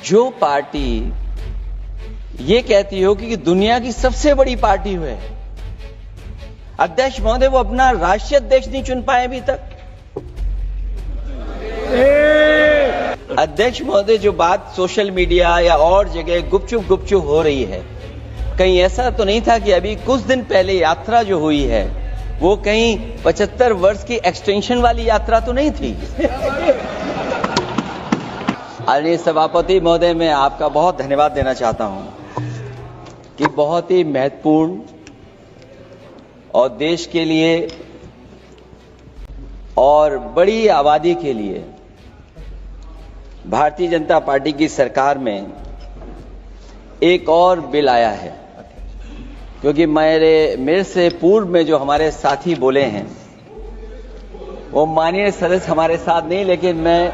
जो पार्टी ये कहती हो कि दुनिया की सबसे बड़ी पार्टी है, अध्यक्ष महोदय वो अपना राष्ट्रीय अध्यक्ष नहीं चुन पाए अभी तक। अध्यक्ष महोदय जो बात सोशल मीडिया या और जगह गुपचुप हो रही है, कहीं ऐसा तो नहीं था कि अभी कुछ दिन पहले यात्रा जो हुई है वो कहीं 75 वर्ष की एक्सटेंशन वाली यात्रा तो नहीं थी। आदरणीय सभापति महोदय, मैं आपका बहुत धन्यवाद देना चाहता हूं कि बहुत ही महत्वपूर्ण और देश के लिए और बड़ी आबादी के लिए भारतीय जनता पार्टी की सरकार में एक और बिल आया है, क्योंकि मेरे से पूर्व में जो हमारे साथी बोले हैं वो माननीय सदस्य हमारे साथ नहीं, लेकिन मैं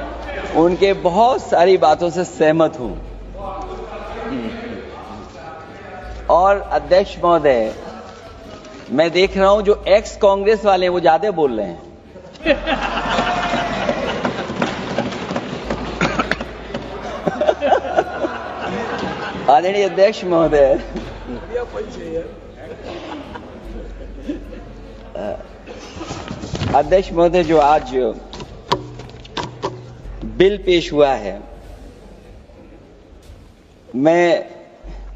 उनके बहुत सारी बातों से सहमत हूं। और अध्यक्ष महोदय, मैं देख रहा हूं जो एक्स कांग्रेस वाले हैं वो ज्यादा बोल रहे हैं। आदरणीय अध्यक्ष महोदय, अध्यक्ष महोदय जो आज बिल पेश हुआ है, मैं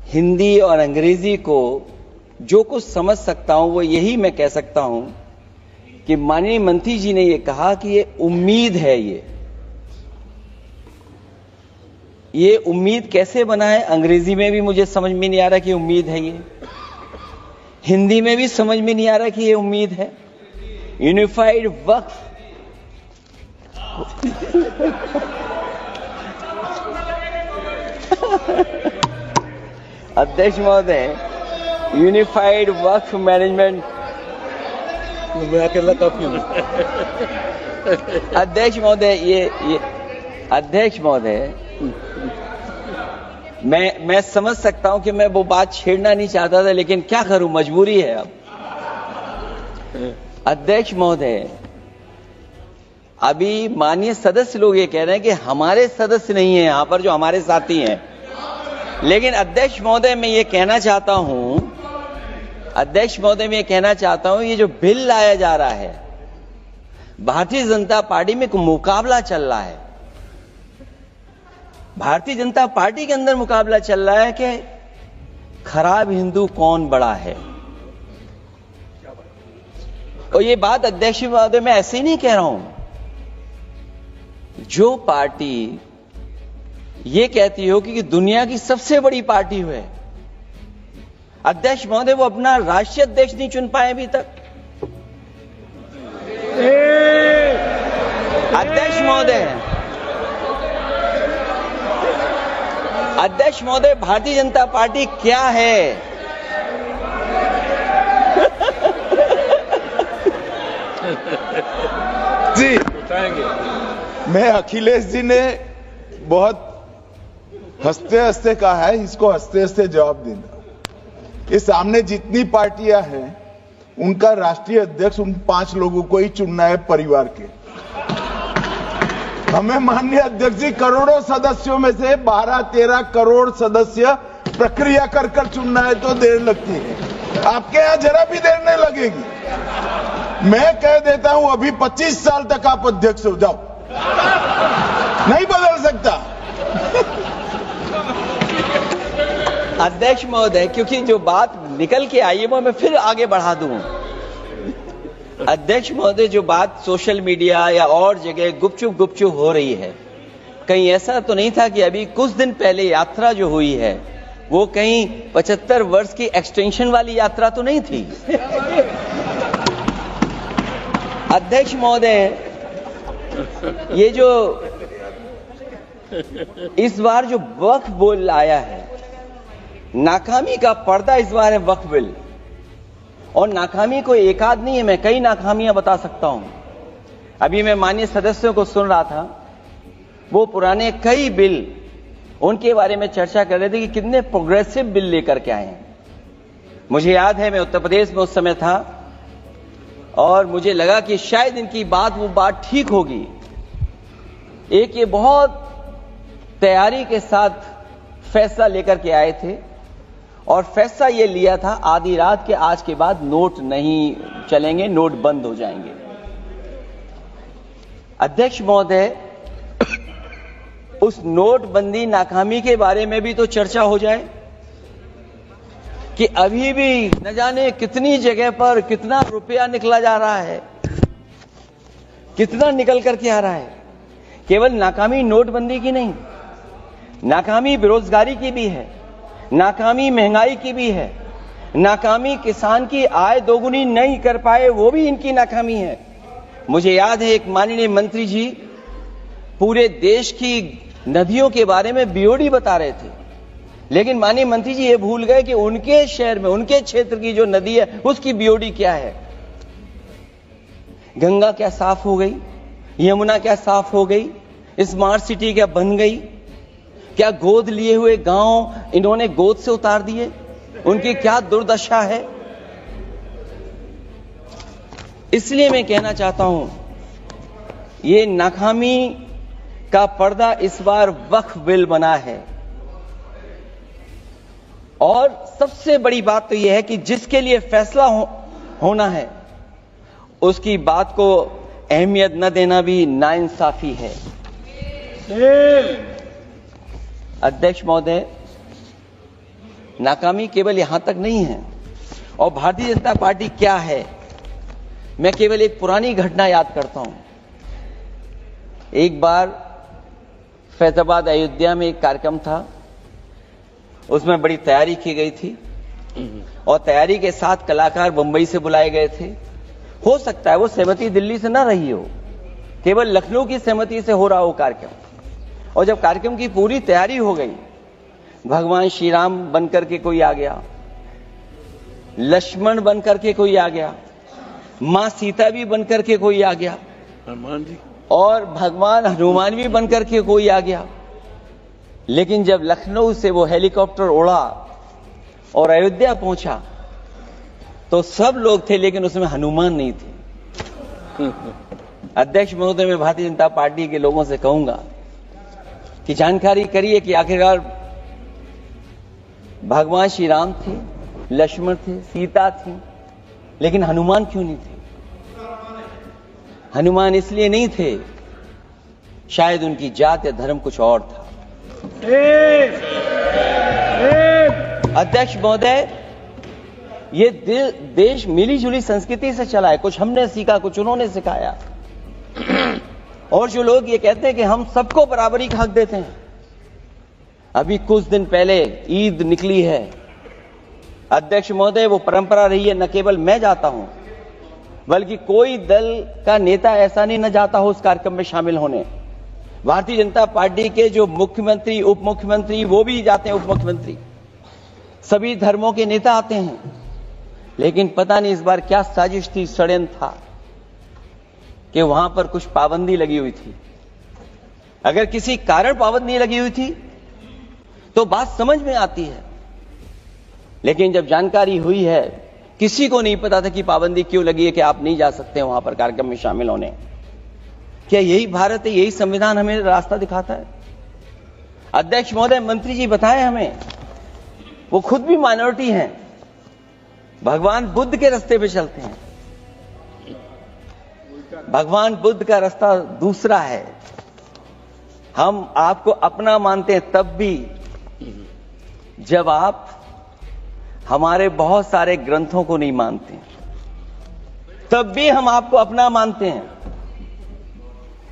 हिंदी और अंग्रेजी को जो कुछ समझ सकता हूं वो यही मैं कह सकता हूं कि माननीय मंत्री जी ने ये कहा कि ये उम्मीद है। ये उम्मीद कैसे बना है, अंग्रेजी में भी मुझे समझ में नहीं आ रहा कि उम्मीद है, ये हिंदी में भी समझ में नहीं आ रहा कि ये उम्मीद है। यूनिफाइड वक्फ अध्यक्ष महोदय, यूनिफाइड वक्फ मैनेजमेंट, मैं अकेला काफी हूं। अध्यक्ष महोदय, ये अध्यक्ष महोदय, मैं समझ सकता हूं कि मैं वो बात छेड़ना नहीं चाहता था, लेकिन क्या करूं, मजबूरी है अब। अध्यक्ष महोदय, अभी माननीय सदस्य लोग ये कह रहे हैं कि हमारे सदस्य नहीं है यहां पर जो हमारे साथी हैं, लेकिन अध्यक्ष महोदय मैं ये कहना चाहता हूं, अध्यक्ष महोदय मैं ये कहना चाहता हूं, ये जो बिल लाया जा रहा है, भारतीय जनता पार्टी में एक मुकाबला चल रहा है। भारतीय जनता पार्टी के अंदर मुकाबला चल रहा है कि खराब हिंदू कौन बड़ा है। और ये बात अध्यक्ष महोदय मैं ऐसे ही नहीं कह रहा हूं। जो पार्टी ये कहती हो कि दुनिया की सबसे बड़ी पार्टी है, अध्यक्ष महोदय वो अपना राष्ट्रीय अध्यक्ष नहीं चुन पाए अभी तक। अध्यक्ष महोदय, भारतीय जनता पार्टी क्या है? जी मैं अखिलेश जी ने बहुत हंसते हंसते कहा है, इसको हंसते हंसते जवाब देना। ये सामने जितनी पार्टियां हैं उनका राष्ट्रीय अध्यक्ष उन 5 लोगों को ही चुनना है परिवार के। हमें माननीय अध्यक्ष जी करोड़ों सदस्यों में से 12-13 करोड़ सदस्य प्रक्रिया कर चुनना है तो देर लगती है, आपके यहां जरा भी देर नहीं लगेगी। मैं कह देता हूं अभी 25 साल तक आप अध्यक्ष हो जाओ, नहीं बदल सकता। अध्यक्ष महोदय, क्योंकि जो बात निकल के आई है वो मैं फिर आगे बढ़ा दूं। अध्यक्ष महोदय जो बात सोशल मीडिया या और जगह गुपचुप हो रही है, कहीं ऐसा तो नहीं था कि अभी कुछ दिन पहले यात्रा जो हुई है वो कहीं 75 वर्ष की एक्सटेंशन वाली यात्रा तो नहीं थी। अध्यक्ष महोदय, ये जो इस बार जो वक्फ बिल आया है, नाकामी का पर्दा इस बार है वक्फ बिल। और नाकामी कोई एक आध नहीं है, मैं कई नाकामियां बता सकता हूं। अभी मैं माननीय सदस्यों को सुन रहा था, वो पुराने कई बिल उनके बारे में चर्चा कर रहे थे कि कितने प्रोग्रेसिव बिल लेकर के आए हैं। मुझे याद है मैं उत्तर प्रदेश में उस समय था और मुझे लगा कि शायद इनकी वो बात ठीक होगी। एक ये बहुत तैयारी के साथ फैसला लेकर के आए थे और फैसला ये लिया था आधी रात के आज के बाद नोट नहीं चलेंगे, नोट बंद हो जाएंगे। अध्यक्ष महोदय, उस नोटबंदी नाकामी के बारे में भी तो चर्चा हो जाए कि अभी भी न जाने कितनी जगह पर कितना रुपया निकला जा रहा है, कितना निकल करके आ रहा है। केवल नाकामी नोटबंदी की नहीं, नाकामी बेरोजगारी की भी है, नाकामी महंगाई की भी है, नाकामी किसान की आय दोगुनी नहीं कर पाए वो भी इनकी नाकामी है। मुझे याद है एक माननीय मंत्री जी पूरे देश की नदियों के बारे में बीओडी बता रहे थे, लेकिन माननीय मंत्री जी ये भूल गए कि उनके शहर में, उनके क्षेत्र की जो नदी है उसकी बीओडी क्या है। गंगा क्या साफ हो गई, यमुना क्या साफ हो गई, स्मार्ट सिटी क्या बन गई, क्या गोद लिए हुए गांव इन्होंने गोद से उतार दिए, उनकी क्या दुर्दशा है। इसलिए मैं कहना चाहता हूं, ये नाकामी का पर्दा इस बार वक्फ बिल बना है और सबसे बड़ी बात तो यह है कि जिसके लिए फैसला होना है उसकी बात को अहमियत न देना भी नाइंसाफी है। अध्यक्ष महोदय, नाकामी केवल यहां तक नहीं है और भारतीय जनता पार्टी क्या है, मैं केवल एक पुरानी घटना याद करता हूं। एक बार फैजाबाद अयोध्या में एक कार्यक्रम था, उसमें बड़ी तैयारी की गई थी और तैयारी के साथ कलाकार मुंबई से बुलाए गए थे। हो सकता है वो सहमति दिल्ली से ना रही हो, केवल लखनऊ की सहमति से हो रहा हो कार्यक्रम। और जब कार्यक्रम की पूरी तैयारी हो गई, भगवान श्री राम बनकर के कोई आ गया, लक्ष्मण बनकर के कोई आ गया, मां सीता भी बनकर के कोई आ गया, हनुमान जी, और भगवान हनुमान भी बनकर के कोई आ गया। लेकिन जब लखनऊ से वो हेलीकॉप्टर उड़ा और अयोध्या पहुंचा तो सब लोग थे, लेकिन उसमें हनुमान नहीं थे। अध्यक्ष महोदय, मैं भारतीय जनता पार्टी के लोगों से कहूंगा कि जानकारी करिए कि आखिरकार भगवान श्री राम थे, लक्ष्मण थे, सीता थी, लेकिन हनुमान क्यों नहीं थे? हनुमान इसलिए नहीं थे, शायद उनकी जात या धर्म कुछ और था। अध्यक्ष महोदय, ये देश मिली जुली संस्कृति से चला है, कुछ हमने सीखा, कुछ उन्होंने सिखाया। और जो लोग ये कहते हैं कि हम सबको बराबरी का हक देते हैं, अभी कुछ दिन पहले ईद निकली है अध्यक्ष महोदय, वो परंपरा रही है, न केवल मैं जाता हूं बल्कि कोई दल का नेता ऐसा नहीं न जाता हो उस कार्यक्रम में शामिल होने। भारतीय जनता पार्टी के जो मुख्यमंत्री, उप मुख्यमंत्री, वो भी जाते हैं, उप मुख्यमंत्री, सभी धर्मों के नेता आते हैं। लेकिन पता नहीं इस बार क्या साजिश थी, षड्यंत्र था कि वहां पर कुछ पाबंदी लगी हुई थी। अगर किसी कारण पाबंदी लगी हुई थी तो बात समझ में आती है, लेकिन जब जानकारी हुई है, किसी को नहीं पता था कि पाबंदी क्यों लगी है कि आप नहीं जा सकते वहां पर कार्यक्रम में शामिल होने। क्या यही भारत है, यही संविधान हमें रास्ता दिखाता है? अध्यक्ष महोदय, मंत्री जी बताएं हमें, वो खुद भी माइनॉरिटी हैं, भगवान बुद्ध के रास्ते पे चलते हैं। भगवान बुद्ध का रास्ता दूसरा है। हम आपको अपना मानते हैं तब भी जब आप हमारे बहुत सारे ग्रंथों को नहीं मानते, तब भी हम आपको अपना मानते हैं।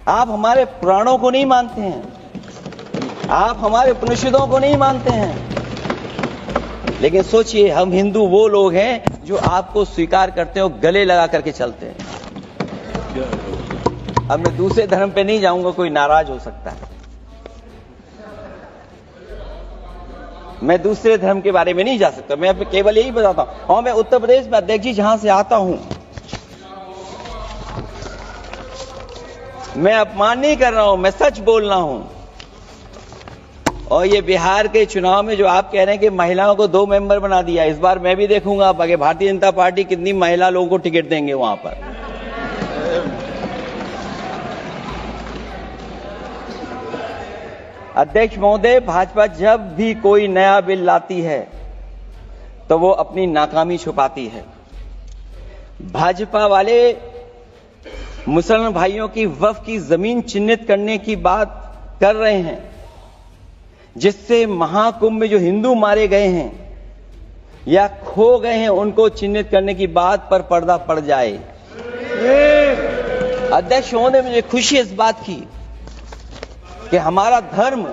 आप हमारे पुराणों को नहीं मानते हैं, आप हमारे उपनिषदों को नहीं मानते हैं, लेकिन सोचिए, हम हिंदू वो लोग हैं जो आपको स्वीकार करते हैं और गले लगा करके चलते हैं। अब मैं दूसरे धर्म पे नहीं जाऊंगा, कोई नाराज हो सकता है, मैं दूसरे धर्म के बारे में नहीं जा सकता, मैं केवल यही बताता हूं। और मैं उत्तर प्रदेश में अध्यक्ष जी जहां से आता हूं, मैं अपमान नहीं कर रहा हूं, मैं सच बोल रहा हूं। और ये बिहार के चुनाव में जो आप कह रहे हैं कि महिलाओं को 2 मेंबर बना दिया, इस बार मैं भी देखूंगा आगे भारतीय जनता पार्टी कितनी महिला लोगों को टिकट देंगे वहां पर। अध्यक्ष महोदय, भाजपा जब भी कोई नया बिल लाती है तो वो अपनी नाकामी छुपाती है। भाजपा वाले मुसलमान भाइयों की वक्फ की जमीन चिन्हित करने की बात कर रहे हैं, जिससे महाकुंभ में जो हिंदू मारे गए हैं या खो गए हैं उनको चिन्हित करने की बात पर पर्दा पड़ जाए। अध्यक्ष महोदय, मुझे खुशी इस बात की कि हमारा धर्म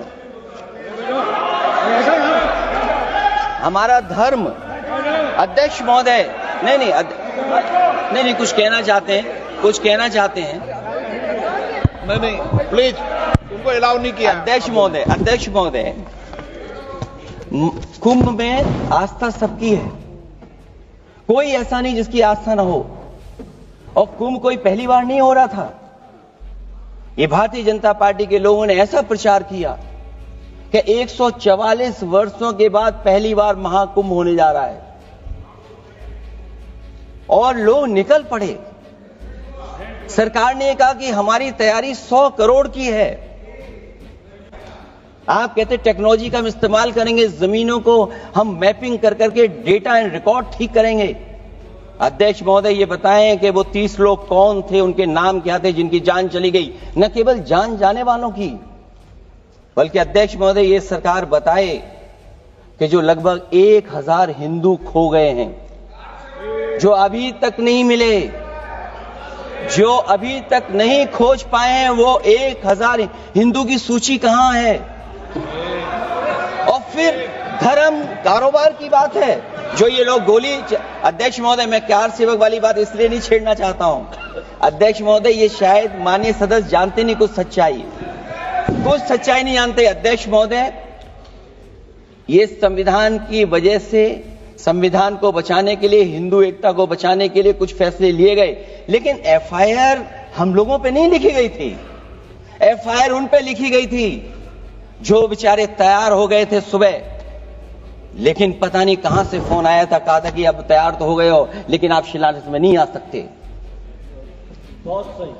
अध्यक्ष महोदय नहीं कुछ कहना चाहते हैं नहीं प्लीज, तुमको अलाउ नहीं किया। अध्यक्ष महोदय, कुंभ में आस्था सबकी है, कोई ऐसा नहीं जिसकी आस्था ना हो। और कुंभ कोई पहली बार नहीं हो रहा था। ये भारतीय जनता पार्टी के लोगों ने ऐसा प्रचार किया कि 144 वर्षों के बाद पहली बार महाकुंभ होने जा रहा है और लोग निकल पड़े। सरकार ने कहा कि हमारी तैयारी 100 करोड़ की है। आप कहते टेक्नोलॉजी का हम इस्तेमाल करेंगे, जमीनों को हम मैपिंग कर करके डेटा एंड रिकॉर्ड ठीक करेंगे। अध्यक्ष महोदय, ये बताएं कि वो 30 लोग कौन थे, उनके नाम क्या थे जिनकी जान चली गई, न केवल जान जाने वालों की, बल्कि अध्यक्ष महोदय ये सरकार बताए कि जो लगभग 1000 हिंदू खो गए हैं, जो अभी तक नहीं मिले, जो अभी तक नहीं खोज पाए हैं, वो 1000 हिंदू की सूची कहां है? और फिर धर्म कारोबार की बात है, जो ये लोग अध्यक्ष महोदय, मैं कार सेवक वाली बात इसलिए नहीं छेड़ना चाहता हूं। अध्यक्ष महोदय, ये शायद माननीय सदस्य जानते नहीं कुछ सच्चाई नहीं जानते। अध्यक्ष महोदय, ये संविधान की वजह से, संविधान को बचाने के लिए, हिंदू एकता को बचाने के लिए कुछ फैसले लिए गए, लेकिन एफआईआर हम लोगों पे नहीं लिखी गई थी। एफआईआर उन पे लिखी गई थी जो बेचारे तैयार हो गए थे सुबह, लेकिन पता नहीं कहां से फोन आया था, कहा था कि अब तैयार तो हो गए हो लेकिन आप शिलान्यास में नहीं आ सकते। बहुत सही।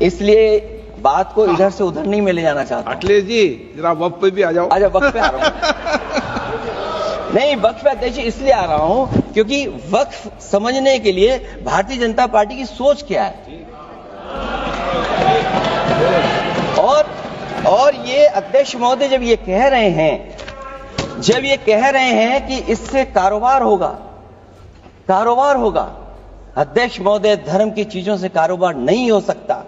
इसलिए बात को इधर से उधर नहीं में ले जाना चाहता। अखिलेश जी, जरा वक्त पे भी आ जाओ। अच्छा, वक्त पे आ रहा हूं। नहीं, वक्त पे अध्यक्ष इसलिए आ रहा हूं क्योंकि वक्त समझने के लिए भारतीय जनता पार्टी की सोच क्या है। और ये अध्यक्ष महोदय जब ये कह रहे हैं कि इससे कारोबार होगा, अध्यक्ष महोदय, धर्म की चीजों से कारोबार नहीं हो सकता।